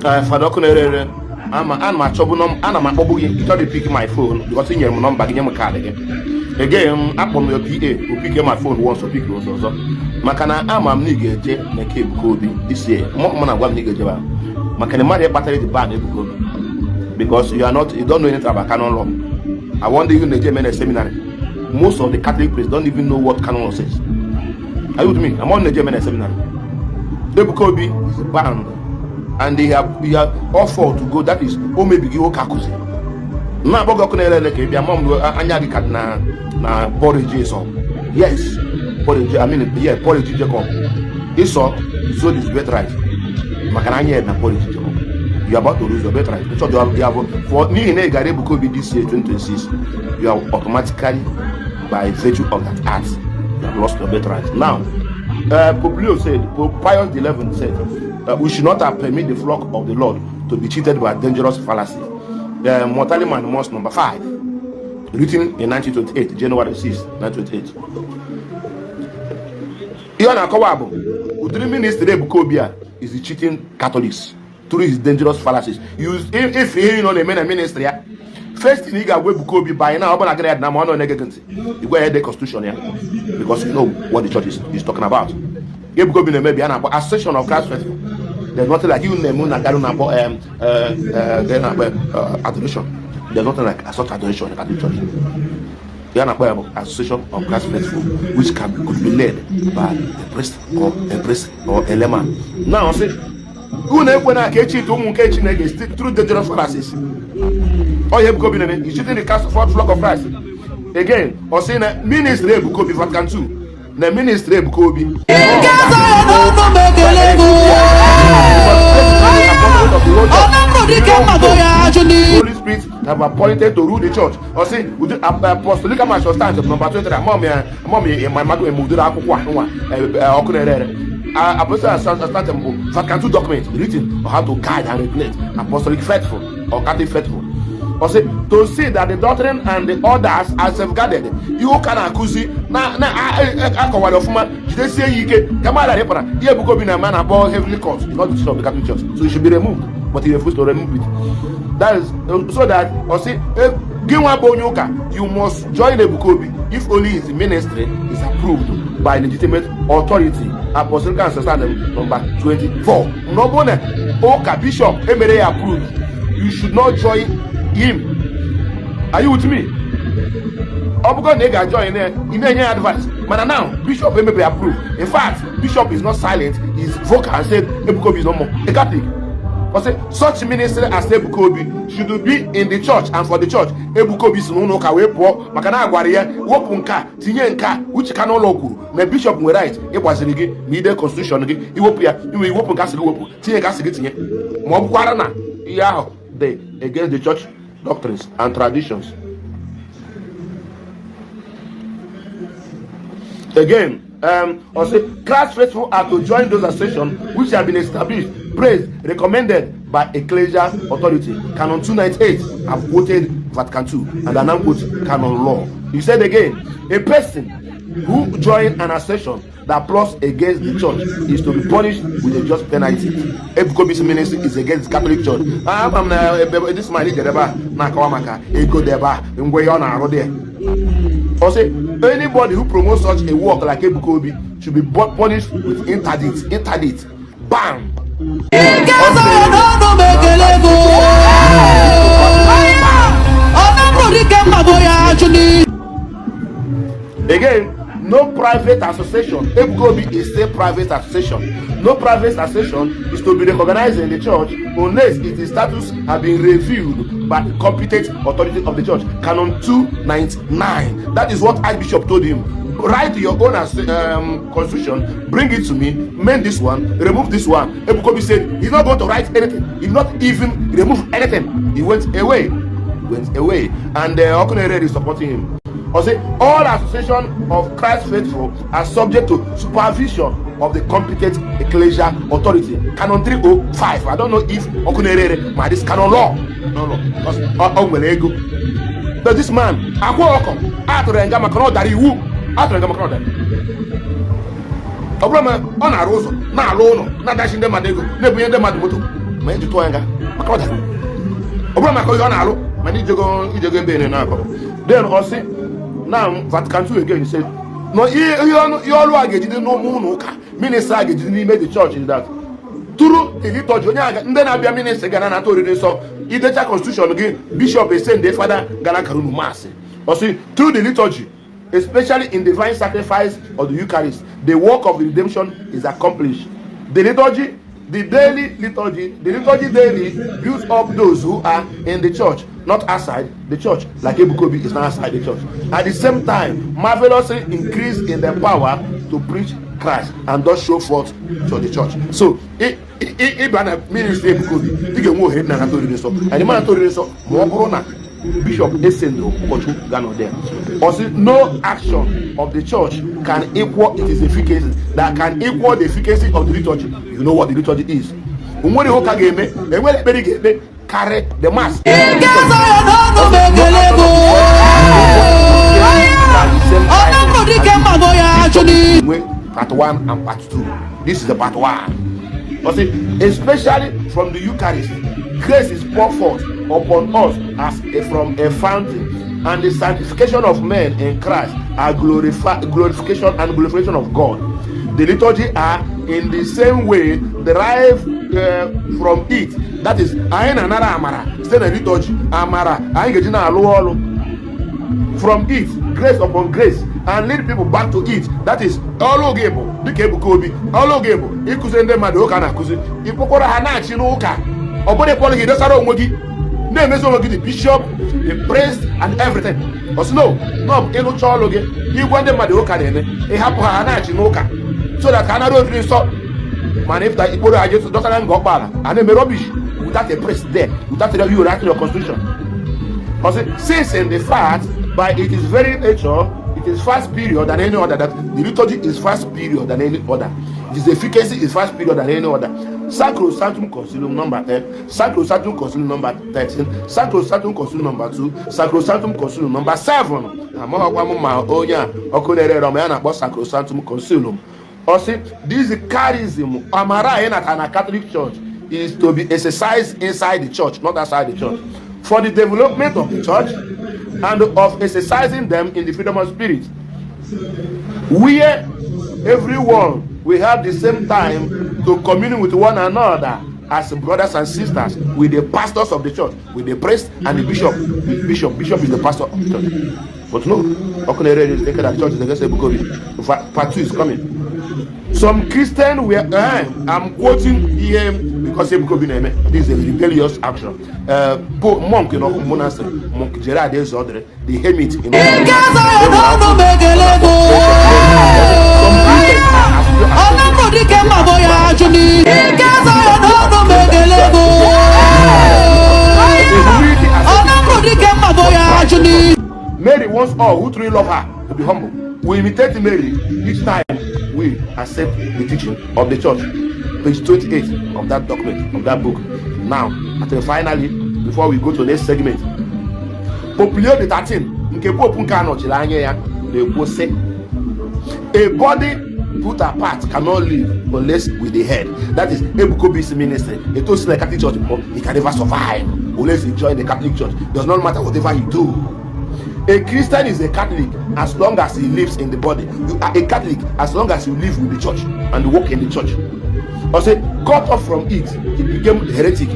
Father Okunerere, I'm a trouble. I'm a bubble. You try to pick my phone because in your number, you card again. Again, up on your PA, who pick my phone once or pick those also. Makana, I'm a nigga, Neke Bukobi this year. More than one nigga, Makana, my battery the band because you don't know anything about canon law. I wonder even the German seminary. Most of the Catholic priests don't even know what canon law says. Are you with me? I'm on the German seminary. The Bukobi is banned. And they have offered to go. That is maybe give okakuzi. Na boga kunele leke their mom anyagi kat na porridge so. Yes, porridge. I mean yeah, porridge Jacob. Eso so this birthright. Makananya na porridge Jacob. You are about to lose your birthright. So you have for me in a gare Bukobi this year 2026. You are automatically by virtue of that act you have lost your birthright. Now, Pope Leo said, Pope Pius XI said, we should not have permit the flock of the Lord to be cheated by dangerous fallacy. Mortally Man Must number 5, written in 1928, January 6, 1928. Iona Kowabo, Udri Ministry Bukobia is cheating Catholics through his dangerous fallacies. If you know the men ministry, first thing you got Bukobi by now, but I get now on negative. You go ahead the constitution here because you know what the church is talking about. You go be maybe an association of Christ Festival. There's nothing like you name adoration. There's nothing like such adoration in the Catholic Church. You are association of Christ Festival, which could be led by a priest or a layman. Now see, who never when I catch it to through dangerous fallacies. Oh, you have go in you shouldn't cast forth flock of Christ. Again, or saying that ministry Bukobi Vatican II. The ministry Bukobi. Holy Spirit have appointed to rule the church. Or say, would the apostolic march stand up number 20? Mommy, my mother moved to Okunerere. Apostle stand Vatican II document written on how to guide and regulate apostolic faithful or Catholic faithful. Or say to see that the doctrine and the orders are safeguarded. You can accuse na akọwara ofuma jide sie yike kamara repara here buko bi na man about heavenly cause not the church of the Catholic Church, so it should be removed, but he refused to remove it. That is so that or say you must join the Bukobi if only his ministry is approved by legitimate authority. Apostolic Council number 24. No bonnet Oka Bishop Emere approved. You should not join him. Are you with me? Obugo nega join there in any advice. Man now Bishop may be approved. In fact, Bishop is not silent, he's vocal and said Ebukobi is no more a Catholic. But say such ministry as Ebukobi should be in the church and for the church. Ebukobi is no ka we po makana agware wopunka tinye nka which cannot loku. Na Bishop we right e kwasiri gi media constitution gi iwopu ya iwe wopunka sigi wopu tinye ka sigi tinye. Mo bukwara na iya they against the church doctrines and traditions. Again, or say Christ faithful are to join those associations which have been established, praised, recommended by ecclesial authority. Canon 298 have quoted Vatican II and are now quote canon law. He said again, a person who join an association that plots against the church is to be punished with a just penalty. Ebukobi's ministry is against the Catholic Church. This man is na kawamaka ego deba ngwe yo na aro there. Or say anybody who promotes such a work like Ebukobi should be punished with interdict. Bam. Again, no private association. Ebukobi is still private association. No private association is to be recognized in the church unless its status has been reviewed by the competent authority of the church. Canon 299. That is what Archbishop told him. Write your own constitution, bring it to me, mend this one, remove this one. Ebukobi said he's not going to write anything. He did not even remove anything. He went away. And Okunerere is supporting him. Or say all association of Christ faithful are subject to supervision of the competent ecclesial authority. Canon 305. I don't know if Okunerere might this canon law. No. Because but this man, Atrenga cannot dari who? Atrenga cannot dari. Obrama on a roso, na lono, na dashing them at ego, never them at moto. ma eji tụọ nga maka ọ dara ọ bụrụ maka ihe ọ na-alụ mana ijego ebe na-akọ. Then ọ sị na Vatican II again said no ihe ọrụ a ga-ejide n'ụmụ ụlọ ụka ministry a ga-ejide n'ime the church is that through the liturgy onye aga ndị na-abịa ministry ga na-anata oriri nsọ idecha constitution gị bishop esende fada gara karunu mass ọ sị through the liturgy especially in divine sacrifice of the Eucharist the work of redemption is accomplished. The liturgy daily builds up those who are in the church, not outside the church, like Ebukobi is not outside the church. At the same time, marvelously increase in the power to preach Christ and thus show forth to the church. So, if ministry Ebukobi, you can go ahead and do this. And the man told this, Bishop Essendo Gano there. Also, no action of the church can equal its efficacy. That can equal the efficacy of the liturgy. You know what the liturgy is. When you carry the mass. Part 1 and part 2. This is the part 1. Also, especially from the Eucharist, grace is poured forth upon us as from a fountain, and the sanctification of men in Christ are glorification and glorification of God. The liturgy are in the same way derived from it. That is, ayin anara amara. Say the liturgy amara. Ayin gejina alu from it, grace upon grace, and lead people back to it. That is all gable. Dike Ebukobi. All gable. Ikusende madoka na kuzi. Ipokora hanachi no uka. Obode Paul he dosara onwogi. Name is onwogi the bishop, the priest, and everything. But no, elu chologe. Igwande madoka nene. E hapo hanachi no uka. So that Canada will so man if that Igbo are just dosara ngokbala. And they rubbish without a priest there, without you writing your constitution. But since in the fact by its very nature, it is fast period than any other. That the liturgy is fast period than any other. Its efficacy is fast period than any other. Sacrosanctum Concilium number 10, Sacrosanctum Concilium number 13, Sacrosanctum Concilium number 2, Sacrosanctum Concilium number 7. Obayi Okunerere Sacrosanctum Concilium. Also, this charism, Amara in a Catholic church, is to be exercised inside the church, not outside the church, for the development of the church and of exercising them in the freedom of spirit, where everyone will have the same time to commune with one another as brothers and sisters, with the pastors of the church, with the priest and the bishop. Bishop is the pastor of the church. But no, Okunerere is thinking that church is against Ebukobi. Part 2 is coming. Some Christians were, I'm quoting here because Ebukobi name. This is a rebellious action. Monk in our monastery, Monk Gerard Desordre, the hermit in Mary wants all who truly love her to be humble. We imitate Mary each time we accept the teaching of the church. Page 28 of that document, of that book. Now, and finally, before we go to the next segment, Populio the 13, a body put apart cannot live unless with the head. That is Ebukobi's ministry. It was like Catholic church, he can never survive unless he join the Catholic church. Does not matter whatever he do. A Christian is a Catholic as long as he lives in the body. You are a Catholic as long as you live with the church and work in the church. Or say, cut off from it, he became heretic.